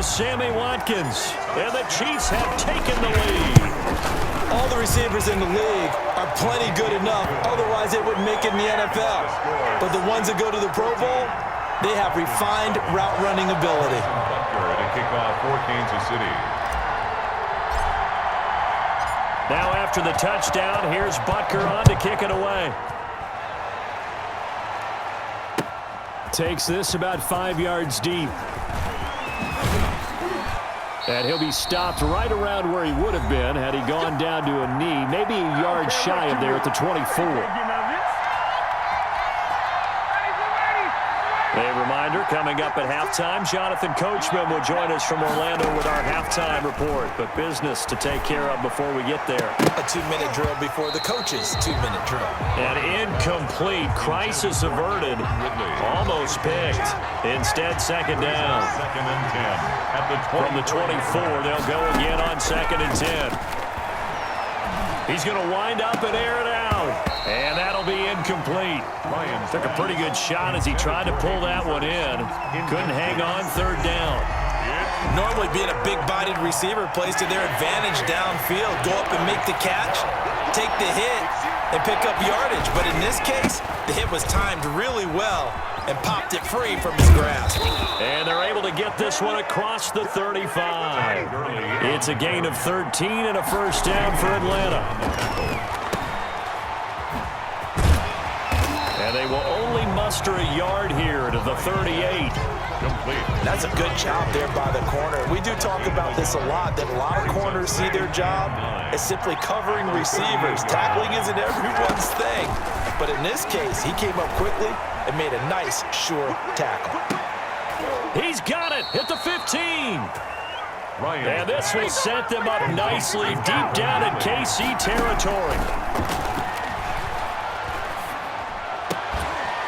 is Sammy Watkins, and the Chiefs have taken the lead. All the receivers in the league are plenty good enough, otherwise they wouldn't make it in the NFL. But the ones that go to the Pro Bowl, they have refined route running ability. To kick off for Kansas City. Now after the touchdown, here's Butker on to kick it away. Takes this about 5 yards deep. And he'll be stopped right around where he would have been had he gone down to a knee, maybe a yard shy of there at the 24. A reminder, coming up at halftime, Jonathan Coachman will join us from Orlando with our halftime report. But business to take care of before we get there. A 2-minute drill before the coach's 2-minute drill. An incomplete, crisis averted, almost picked. Instead, second down. Second and 10 at the 24. From the 24, they'll go again on second and 10. He's going to wind up and air it out. And that'll be incomplete. Took a pretty good shot as he tried to pull that one in. Couldn't hang on third down. Normally being a big-bodied receiver plays to their advantage downfield. Go up and make the catch, take the hit, and pick up yardage. But in this case, the hit was timed really well and popped it free from his grasp. And they're able to get this one across the 35. It's a gain of 13 and a first down for Atlanta. And they will only muster a yard here to the 38. Complete. That's a good job there by the corner. We do talk about this a lot, that a lot of corners see their job as simply covering receivers. Tackling isn't everyone's thing. But in this case, he came up quickly and made a nice, sure tackle. He's got it at the 15. And this will set them up nicely deep down in KC territory.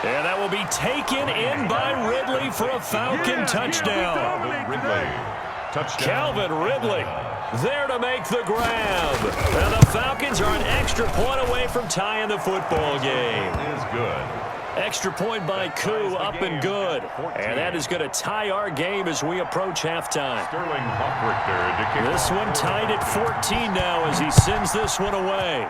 And that will be taken in by Ridley for a Falcon touchdown. Calvin Ridley there to make the grab. And the Falcons are an extra point away from tying the football game. Is good. Extra point by Koo, up and good. And that is going to tie our game as we approach halftime. Sterling Hockrichter to kick. This one tied at 14 now as he sends this one away.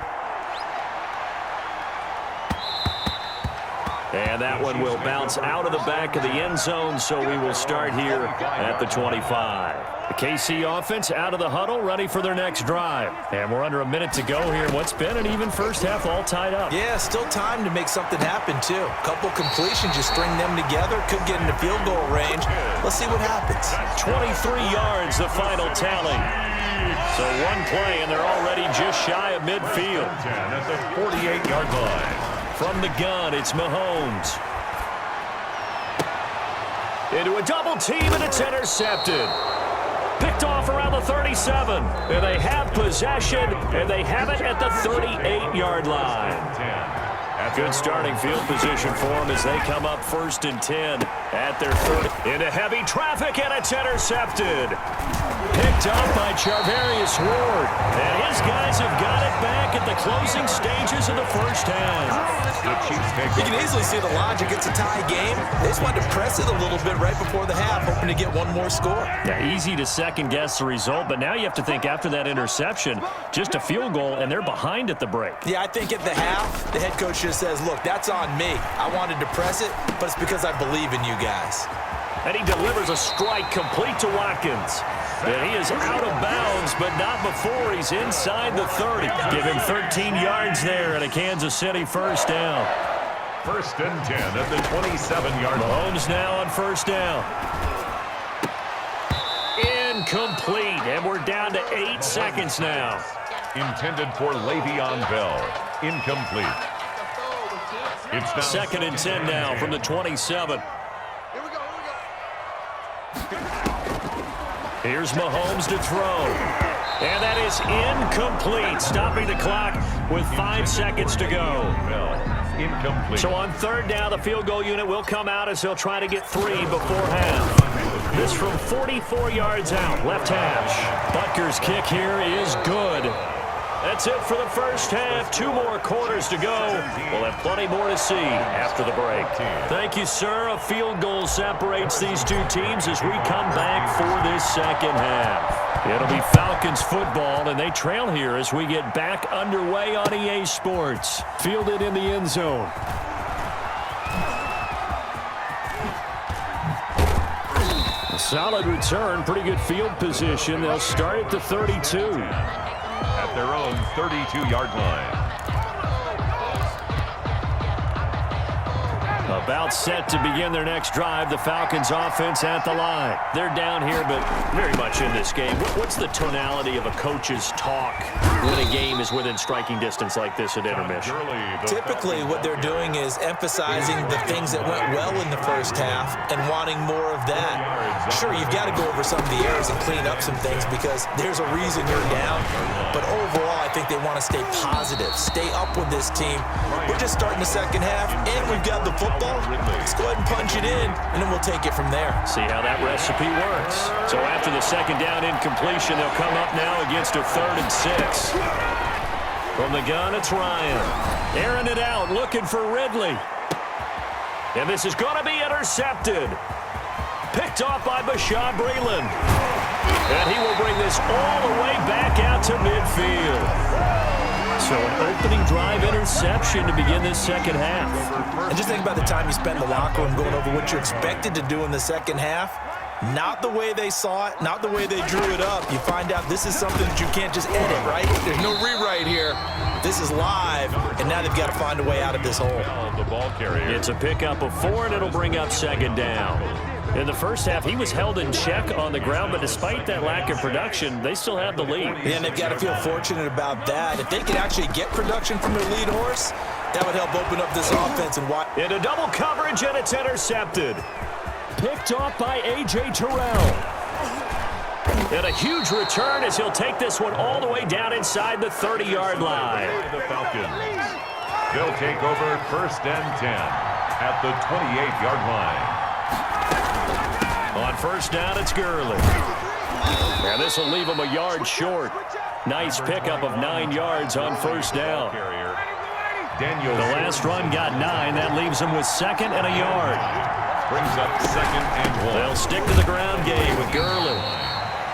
And that one will bounce out of the back of the end zone, so we will start here at the 25. The KC offense out of the huddle, ready for their next drive. And we're under a minute to go here. What's been an even first half all tied up. Yeah, still time to make something happen, too. Couple completions, you string them together, could get into field goal range. Let's see what happens. 23 yards, the final tally. So one play, and they're already just shy of midfield. At the 48-yard line. From the gun, it's Mahomes. Into a double team, and it's intercepted. Picked off around the 37. And they have possession, and they have it at the 38-yard line. Good starting field position for them as they come up first and 10 at their 30. Into heavy traffic, and it's intercepted. Picked up by Charvarius Ward. And his guys have got it back at the closing stages of the first half. You can easily see the logic. It's a tie game. They just wanted to press it a little bit right before the half, hoping to get one more score. Yeah, easy to second-guess the result, but now you have to think after that interception, just a field goal, and they're behind at the break. Yeah, I think at the half, the head coach just says, look, that's on me. I wanted to press it, but it's because I believe in you guys. And he delivers a strike complete to Watkins. And he is out of bounds, but not before he's inside the 30. Give him 13 yards there and a Kansas City first down. First and 10 at the 27-yard line. Mahomes now on first down. Incomplete, and we're down to 8 seconds now. Intended for Le'Veon Bell. Incomplete. It's now second and 10 now from the 27. Here's Mahomes to throw. And that is incomplete, stopping the clock with 5 seconds to go. Incomplete. So on third down, the field goal unit will come out as they'll try to get 3 before half. This from 44 yards out, left hash. Butker's kick here is good. That's it for the first half. 2 more quarters to go. We'll have plenty more to see after the break. Thank you, sir. A field goal separates these two teams as we come back for this second half. It'll be Falcons football, and they trail here as we get back underway on EA Sports. Fielded in the end zone. A solid return, pretty good field position. They'll start at the 32. At their own 32-yard line. About set to begin their next drive. The Falcons offense at the line. They're down here, but very much in this game. What's the tonality of a coach's talk when a game is within striking distance like this at intermission? Typically, what they're doing is emphasizing the things that went well in the first half and wanting more of that. Sure, you've got to go over some of the errors and clean up some things because there's a reason you're down. But overall, I think they want to stay positive, stay up with this team. We're just starting the second half, and we've got the football. Let's go ahead and punch it in, and then we'll take it from there. See how that recipe works. So after the second down incompletion, they'll come up now against a 3rd and 6. From the gun, it's Ryan. Airing it out, looking for Ridley. And this is going to be intercepted. Picked off by Bashaud Breeland. And he will bring this all the way back out to midfield. So an opening drive interception to begin this second half. And just think about the time you spend in the locker room going over what you expected to do in the second half. Not the way they saw it, not the way they drew it up. You find out this is something that you can't just edit, right? There's no rewrite here. This is live, and now they've got to find a way out of this hole. The ball carrier. It's a pickup of 4, and it'll bring up second down. In the first half, he was held in check on the ground, but despite that lack of production, they still have the lead. Yeah, and they've got to feel fortunate about that. If they could actually get production from their lead horse, that would help open up this offense. And why? Into double coverage, and it's intercepted. Picked off by A.J. Terrell. And a huge return as he'll take this one all the way down inside the 30-yard line. The Falcons. They'll take over 1st and 10 at the 28-yard line. On first down, it's Gurley. And this will leave him a yard short. Nice pickup of 9 yards on first down. The last run got 9. That leaves him with 2nd and a yard. Brings up 2nd and 1. They'll stick to the ground game with Gurley.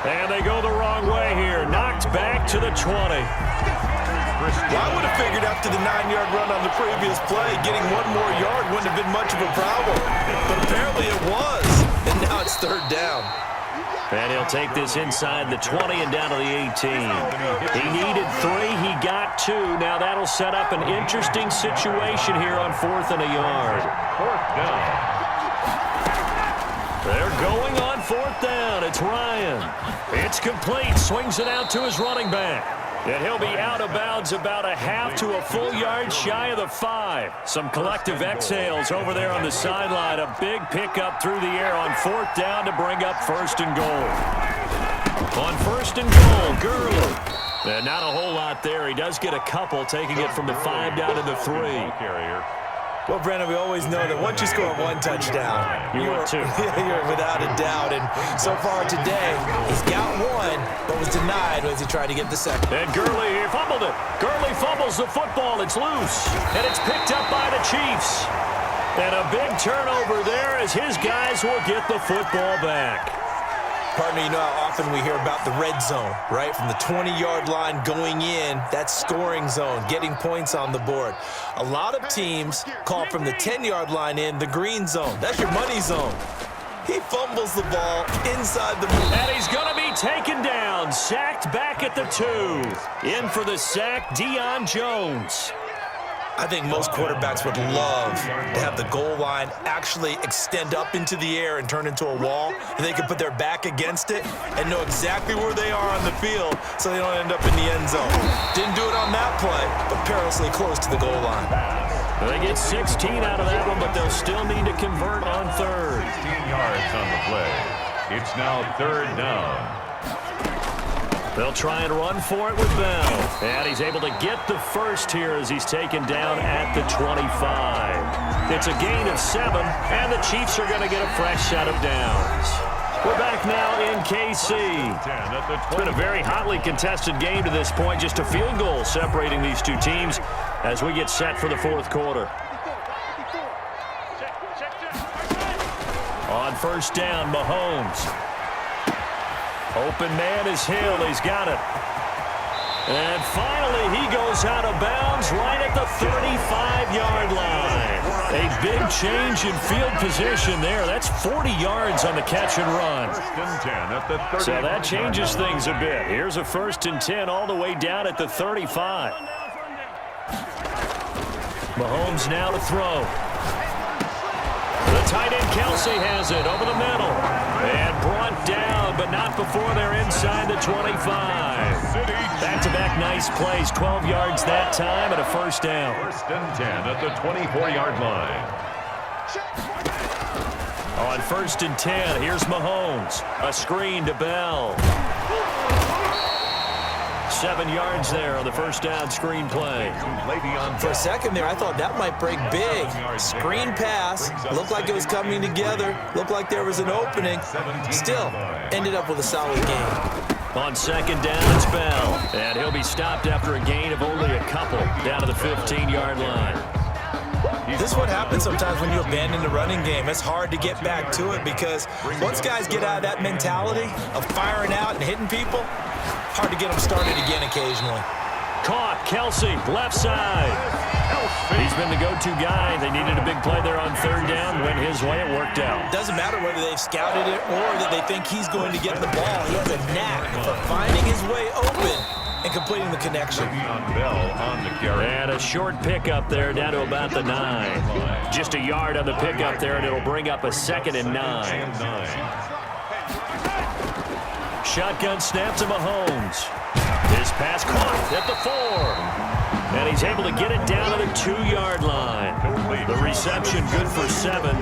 And they go the wrong way here. Knocked back to the 20. Well, I would have figured after the 9-yard run on the previous play, getting 1 more yard wouldn't have been much of a problem. But apparently it was. And now it's 3rd down. And he'll take this inside the 20 and down to the 18. He needed 3. He got 2. Now that'll set up an interesting situation here on 4th and a yard. 4th down. They're going on 4th down. It's Ryan. It's complete. Swings it out to his running back. And he'll be out of bounds about a half to a full yard shy of the 5. Some collective exhales over there on the sideline. A big pickup through the air on 4th down to bring up 1st and goal. On 1st and goal, Gurley. And not a whole lot there. He does get a couple, taking it from the 5 down to the 3. Carrier. Well, Brandon, we always know that once you score 1 touchdown, you're without a doubt. And so far today, he's got 1, but was denied as he tried to get the 2nd. And Gurley fumbled it. Gurley fumbles the football. It's loose. And it's picked up by the Chiefs. And a big turnover there as his guys will get the football back. Partner, you know how often we hear about the red zone, right? From the 20-yard line going in, that's scoring zone, getting points on the board. A lot of teams call from the 10-yard line in the green zone. That's your money zone. He fumbles the ball inside the... And he's going to be taken down, sacked back at the 2. In for the sack, Deion Jones. I think most quarterbacks would love to have the goal line actually extend up into the air and turn into a wall, and they can put their back against it and know exactly where they are on the field so they don't end up in the end zone. Didn't do it on that play, but perilously close to the goal line. They get 16 out of that one, but they'll still need to convert on 3rd. 16 yards on the play. It's now 3rd down. They'll try and run for it with Bell. And he's able to get the first here as he's taken down at the 25. It's a gain of 7, and the Chiefs are going to get a fresh set of downs. We're back now in KC. It's been a very hotly contested game to this point. Just a field goal separating these two teams as we get set for the fourth quarter. On first down, Mahomes. Open man is Hill. He's got it. And finally, he goes out of bounds right at the 35-yard line. A big change in field position there. That's 40 yards on the catch and run. So that changes things a bit. Here's a 1st and 10 all the way down at the 35. Mahomes now to throw. The tight end Kelsey has it over the middle. And brought down, but not before they're inside the 25. Back-to-back nice plays. 12 yards that time and a 1st down. 1st and 10 at the 24-yard line. On 1st and 10, here's Mahomes. A screen to Bell. 7 yards there on the 1st down screen play. For a second there, I thought that might break big. Screen pass. Looked like it was coming together. Looked like there was an opening. Still, ended up with a solid game. On 2nd down, it's Bell. And he'll be stopped after a gain of only a couple down to the 15-yard line. This is what happens sometimes when you abandon the running game. It's hard to get back to it because once guys get out of that mentality of firing out and hitting people, hard to get them started again occasionally. Caught, Kelsey, left side. He's been the go-to guy. They needed a big play there on 3rd down. Went his way, it worked out. Doesn't matter whether they've scouted it or that they think he's going to get the ball. He has a knack for finding his way open and completing the connection. And a short pickup there down to about the 9. Just a yard on the pickup there, and it'll bring up a 2nd and 9. Shotgun snap to Mahomes. His pass caught at the 4. And he's able to get it down to the 2-yard line. The reception good for 7.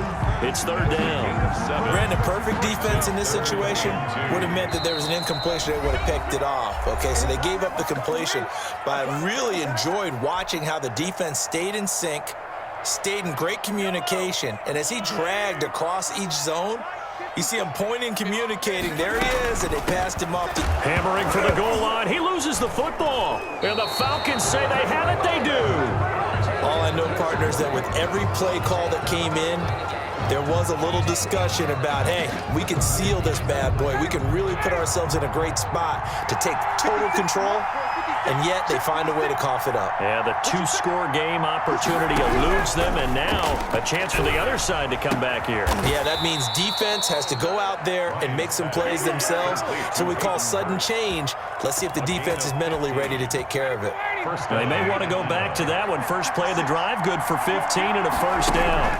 It's 3rd down. Brandon, perfect defense in this situation would have meant that there was an incompletion that would have picked it off. Okay, so they gave up the completion. But I really enjoyed watching how the defense stayed in sync, stayed in great communication. And as he dragged across each zone, you see him pointing, communicating. There he is, and they passed him off. Hammering for the goal line. He loses the football. And the Falcons say they have it. They do. All I know, partners, that with every play call that came in, there was a little discussion about, hey, we can seal this bad boy. We can really put ourselves in a great spot to take total control, and yet they find a way to cough it up. Yeah, the 2-score game opportunity eludes them, and now a chance for the other side to come back here. Yeah, that means defense has to go out there and make some plays themselves. So we call sudden change. Let's see if the defense is mentally ready to take care of it. They may want to go back to that one. First play of the drive, good for 15 and a 1st down.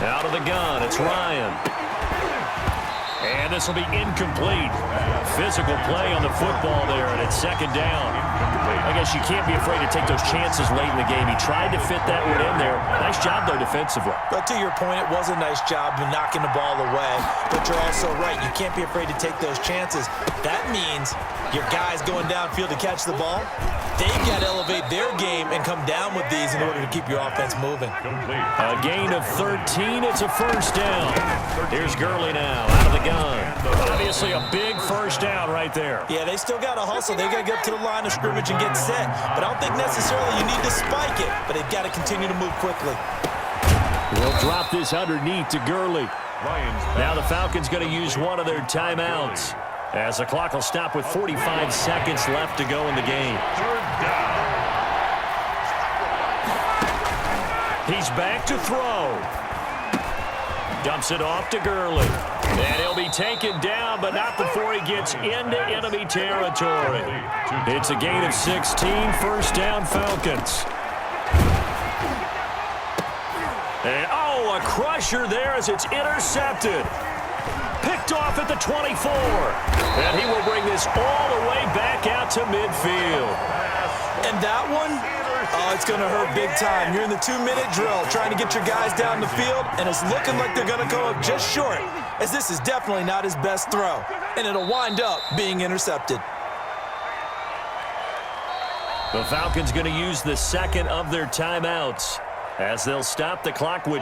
Out of the gun, it's Ryan. And this will be incomplete. Physical play on the football there, and it's 2nd down. I guess you can't be afraid to take those chances late in the game. He tried to fit that one in there. Nice job, though, defensively. But to your point, it was a nice job of knocking the ball away. But you're also right. You can't be afraid to take those chances. That means your guys going downfield to catch the ball, they've got to elevate their game and come down with these in order to keep your offense moving. A gain of 13. It's a 1st down. Here's Gurley now out of the gun. Obviously a big 1st down right there. Yeah, they still got to hustle. They got to get up to the line of scrimmage and get set. But I don't think necessarily you need to spike it, but they've got to continue to move quickly. They'll drop this underneath to Gurley. Now the Falcons going to use one of their timeouts, as the clock will stop with 45 seconds left to go in the game. He's back to throw. Dumps it off to Gurley. And he'll be taken down, but not before he gets into enemy territory. It's a gain of 16, 1st down Falcons. And, a crusher there as it's intercepted. Picked off at the 24. And he will bring this all the way back out to midfield. And that one, it's going to hurt big time. You're in the 2-minute drill trying to get your guys down the field, and it's looking like they're going to go up just short, as this is definitely not his best throw, and it'll wind up being intercepted. The Falcons going to use the 2nd of their timeouts, as they'll stop the clock with